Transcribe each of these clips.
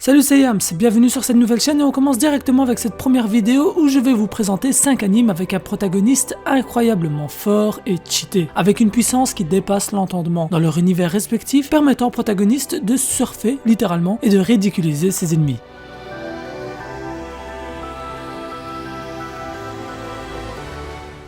Salut, c'est Yams, bienvenue sur cette nouvelle chaîne et on commence directement avec cette première vidéo où je vais vous présenter 5 animes avec un protagoniste incroyablement fort et cheaté, avec une puissance qui dépasse l'entendement dans leur univers respectif, permettant aux protagonistes de surfer littéralement et de ridiculiser ses ennemis.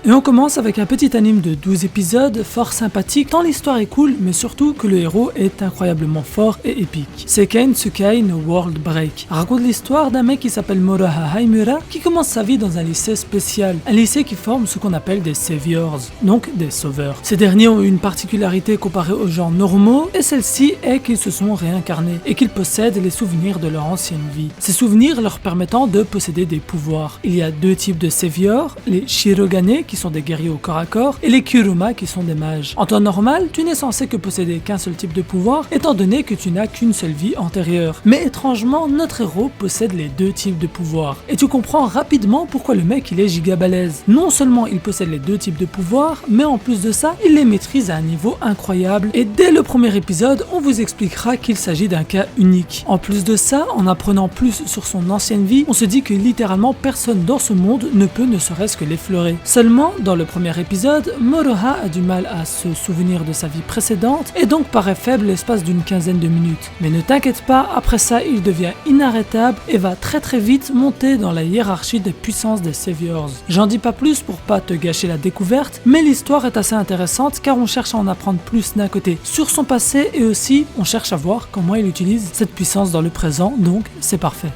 Et on commence avec un petit anime de 12 épisodes, fort sympathique, tant l'histoire est cool, mais surtout que le héros est incroyablement fort et épique. Seiken Tsukai no World Break raconte l'histoire d'un mec qui s'appelle Moroha Haimura, qui commence sa vie dans un lycée spécial, un lycée qui forme ce qu'on appelle des saviors, donc des sauveurs. Ces derniers ont une particularité comparée aux gens normaux, et celle-ci est qu'ils se sont réincarnés, et qu'ils possèdent les souvenirs de leur ancienne vie. Ces souvenirs leur permettant de posséder des pouvoirs. Il y a deux types de saviors, les Shirogane, qui sont des guerriers au corps à corps, et les Kuruma qui sont des mages. En temps normal, tu n'es censé que posséder qu'un seul type de pouvoir, étant donné que tu n'as qu'une seule vie antérieure. Mais étrangement, notre héros possède les deux types de pouvoirs. Et tu comprends rapidement pourquoi le mec il est giga balèze. Non seulement il possède les deux types de pouvoirs, mais en plus de ça, il les maîtrise à un niveau incroyable. Et dès le premier épisode, on vous expliquera qu'il s'agit d'un cas unique. En plus de ça, en apprenant plus sur son ancienne vie, on se dit que littéralement personne dans ce monde ne peut ne serait-ce que l'effleurer. Seulement, dans le premier épisode, Moroha a du mal à se souvenir de sa vie précédente et donc paraît faible l'espace d'une quinzaine de minutes. Mais ne t'inquiète pas, après ça il devient inarrêtable et va très vite monter dans la hiérarchie des puissances des saviors. J'en dis pas plus pour pas te gâcher la découverte, mais l'histoire est assez intéressante car on cherche à en apprendre plus d'un côté sur son passé et aussi on cherche à voir comment il utilise cette puissance dans le présent, donc c'est parfait.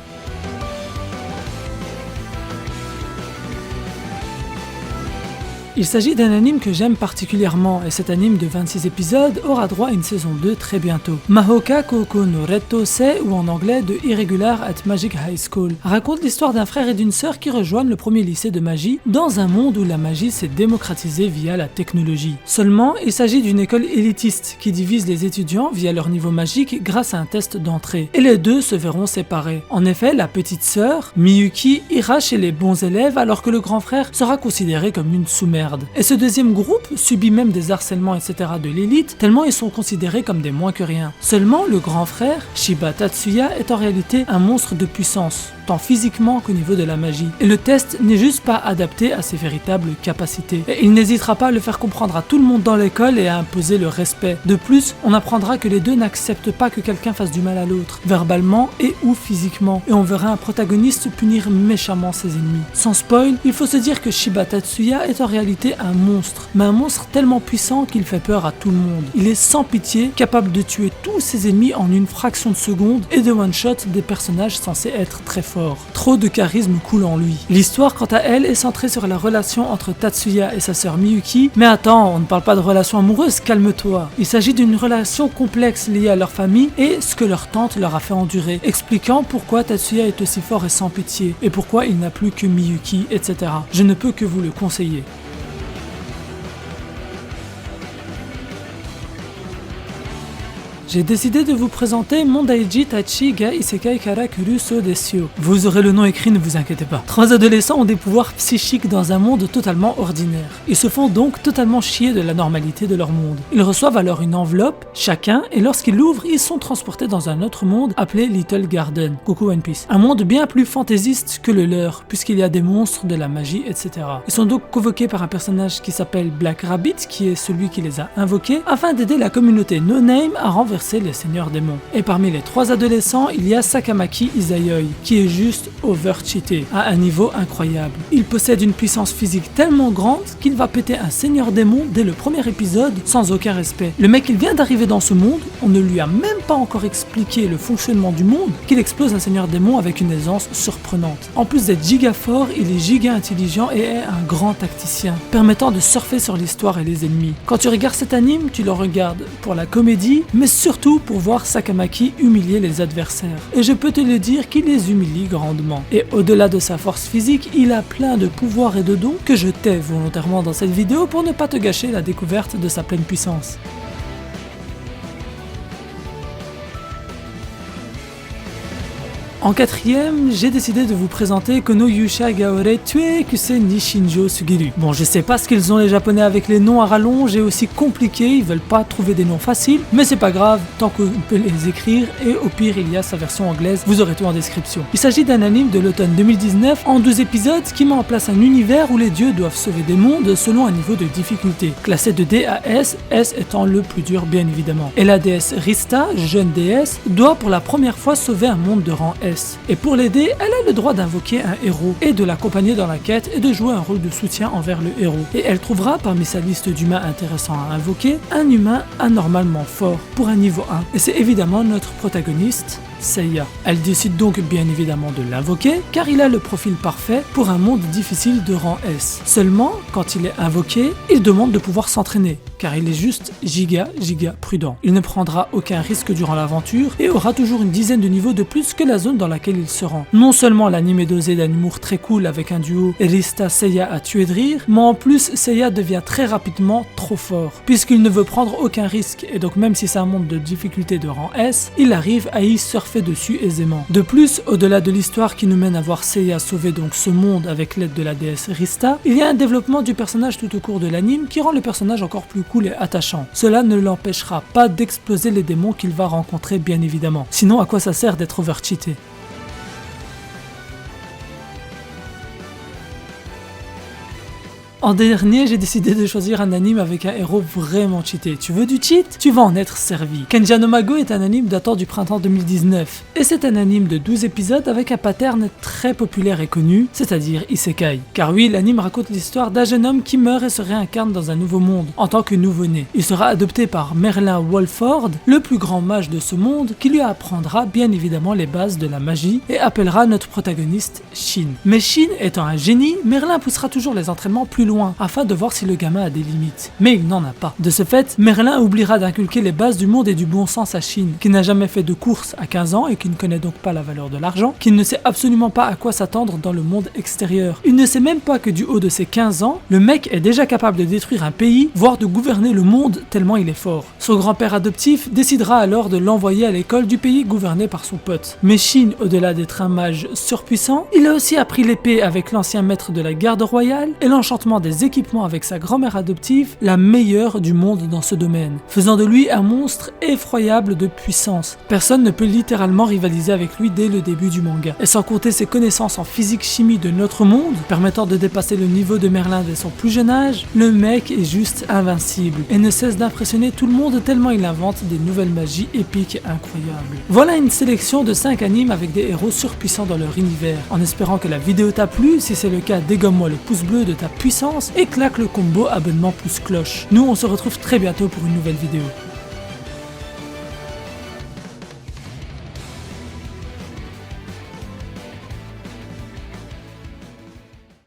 Il s'agit d'un anime que j'aime particulièrement et cet anime de 26 épisodes aura droit à une saison 2 très bientôt. Mahoka Koukou no Rettōsei, ou en anglais The Irregular at Magic High School, raconte l'histoire d'un frère et d'une sœur qui rejoignent le premier lycée de magie dans un monde où la magie s'est démocratisée via la technologie. Seulement, il s'agit d'une école élitiste qui divise les étudiants via leur niveau magique grâce à un test d'entrée. Et les deux se verront séparés. En effet, la petite sœur, Miyuki, ira chez les bons élèves alors que le grand frère sera considéré comme une sous-merde. Et ce deuxième groupe subit même des harcèlements etc. de l'élite, tellement ils sont considérés comme des moins que rien. Seulement, le grand frère, Shiba Tatsuya, est en réalité un monstre de puissance, tant physiquement qu'au niveau de la magie. Et le test n'est juste pas adapté à ses véritables capacités. Et il n'hésitera pas à le faire comprendre à tout le monde dans l'école et à imposer le respect. De plus, on apprendra que les deux n'acceptent pas que quelqu'un fasse du mal à l'autre, verbalement et ou physiquement. Et on verra un protagoniste punir méchamment ses ennemis. Sans spoil, il faut se dire que Shiba Tatsuya est en réalité un monstre, mais un monstre tellement puissant qu'il fait peur à tout le monde. Il est sans pitié, capable de tuer tous ses ennemis en une fraction de seconde et de one-shot des personnages censés être très forts. Trop de charisme coule en lui. L'histoire, quant à elle, est centrée sur la relation entre Tatsuya et sa sœur Miyuki, mais attends, on ne parle pas de relation amoureuse, calme-toi. Il s'agit d'une relation complexe liée à leur famille et ce que leur tante leur a fait endurer, expliquant pourquoi Tatsuya est aussi fort et sans pitié, et pourquoi il n'a plus que Miyuki, etc. Je ne peux que vous le conseiller. J'ai décidé de vous présenter Mondaiji Tachi ga Isekai Kara Kuru So Desu. Vous aurez le nom écrit, ne vous inquiétez pas. 3 adolescents ont des pouvoirs psychiques dans un monde totalement ordinaire. Ils se font donc totalement chier de la normalité de leur monde. Ils reçoivent alors une enveloppe, chacun, et lorsqu'ils l'ouvrent, ils sont transportés dans un autre monde appelé Little Garden. Coucou One Piece. Un monde bien plus fantaisiste que le leur, puisqu'il y a des monstres, de la magie, etc. Ils sont donc convoqués par un personnage qui s'appelle Black Rabbit, qui est celui qui les a invoqués, afin d'aider la communauté No Name à renverser les seigneurs démons. Et parmi les 3 adolescents, il y a Sakamaki Izayoi, qui est juste over-cheaté, à un niveau incroyable. Il possède une puissance physique tellement grande qu'il va péter un seigneur démon dès le premier épisode sans aucun respect. Le mec il vient d'arriver dans ce monde, on ne lui a même pas encore expliqué le fonctionnement du monde, qu'il explose un seigneur démon avec une aisance surprenante. En plus d'être giga fort, il est giga intelligent et est un grand tacticien, permettant de surfer sur l'histoire et les ennemis. Quand tu regardes cet anime, tu le regardes pour la comédie, mais surtout pour voir Sakamaki humilier les adversaires. Et je peux te le dire qu'il les humilie grandement. Et au-delà de sa force physique, il a plein de pouvoirs et de dons que je tais volontairement dans cette vidéo pour ne pas te gâcher la découverte de sa pleine puissance. En quatrième, j'ai décidé de vous présenter Kono Yusha Gaore Tuekuse ni Shinjo Sugiru. Bon, je sais pas ce qu'ils ont les japonais avec les noms à rallonge et aussi compliqués, ils veulent pas trouver des noms faciles, mais c'est pas grave, tant qu'on peut les écrire, et au pire il y a sa version anglaise, vous aurez tout en description. Il s'agit d'un anime de l'automne 2019 en 12 épisodes qui met en place un univers où les dieux doivent sauver des mondes selon un niveau de difficulté, classé de D à S, S étant le plus dur bien évidemment. Et la déesse Rista, jeune déesse, doit pour la première fois sauver un monde de rang S. Et pour l'aider, elle a le droit d'invoquer un héros et de l'accompagner dans la quête et de jouer un rôle de soutien envers le héros. Et elle trouvera parmi sa liste d'humains intéressants à invoquer, un humain anormalement fort pour un niveau 1. Et c'est évidemment notre protagoniste, Seiya. Elle décide donc bien évidemment de l'invoquer car il a le profil parfait pour un monde difficile de rang S. Seulement, quand il est invoqué, il demande de pouvoir s'entraîner car il est juste giga prudent. Il ne prendra aucun risque durant l'aventure et aura toujours une dizaine de niveaux de plus que la zone dans laquelle il se rend. Non seulement l'anime est dosé d'un humour très cool avec un duo Rista-Seiya à tuer de rire, mais en plus Seiya devient très rapidement trop fort puisqu'il ne veut prendre aucun risque et donc même si c'est un monde de difficulté de rang S, il arrive à y surfer dessus aisément. De plus, au-delà de l'histoire qui nous mène à voir Seiya sauver donc ce monde avec l'aide de la déesse Rista, il y a un développement du personnage tout au cours de l'anime qui rend le personnage encore plus cool et attachant. Cela ne l'empêchera pas d'exploser les démons qu'il va rencontrer bien évidemment. Sinon à quoi ça sert d'être overcheaté? En dernier, j'ai décidé de choisir un anime avec un héros vraiment cheaté. Tu veux du cheat? Tu vas en être servi. Kenja no Mago est un anime datant du printemps 2019. Et c'est un anime de 12 épisodes avec un pattern très populaire et connu, c'est-à-dire Isekai. Car oui, l'anime raconte l'histoire d'un jeune homme qui meurt et se réincarne dans un nouveau monde, en tant que nouveau-né. Il sera adopté par Merlin Wolford, le plus grand mage de ce monde, qui lui apprendra bien évidemment les bases de la magie et appellera notre protagoniste Shin. Mais Shin étant un génie, Merlin poussera toujours les entraînements plus loin afin de voir si le gamin a des limites. Mais il n'en a pas. De ce fait, Merlin oubliera d'inculquer les bases du monde et du bon sens à Shin, qui n'a jamais fait de course à 15 ans et qui ne connaît donc pas la valeur de l'argent, qui ne sait absolument pas à quoi s'attendre dans le monde extérieur. Il ne sait même pas que du haut de ses 15 ans, le mec est déjà capable de détruire un pays, voire de gouverner le monde tellement il est fort. Son grand-père adoptif décidera alors de l'envoyer à l'école du pays gouverné par son pote. Mais Shin, au-delà d'être un mage surpuissant, il a aussi appris l'épée avec l'ancien maître de la garde royale et l'enchantement des équipements avec sa grand-mère adoptive, la meilleure du monde dans ce domaine, faisant de lui un monstre effroyable de puissance. Personne ne peut littéralement rivaliser avec lui dès le début du manga. Et sans compter ses connaissances en physique-chimie de notre monde, permettant de dépasser le niveau de Merlin dès son plus jeune âge, le mec est juste invincible et ne cesse d'impressionner tout le monde tellement il invente des nouvelles magies épiques et incroyables. Voilà une sélection de 5 animes avec des héros surpuissants dans leur univers. En espérant que la vidéo t'a plu, si c'est le cas, dégomme-moi le pouce bleu de ta puissance et claque le combo abonnement plus cloche. Nous on se retrouve très bientôt pour une nouvelle vidéo.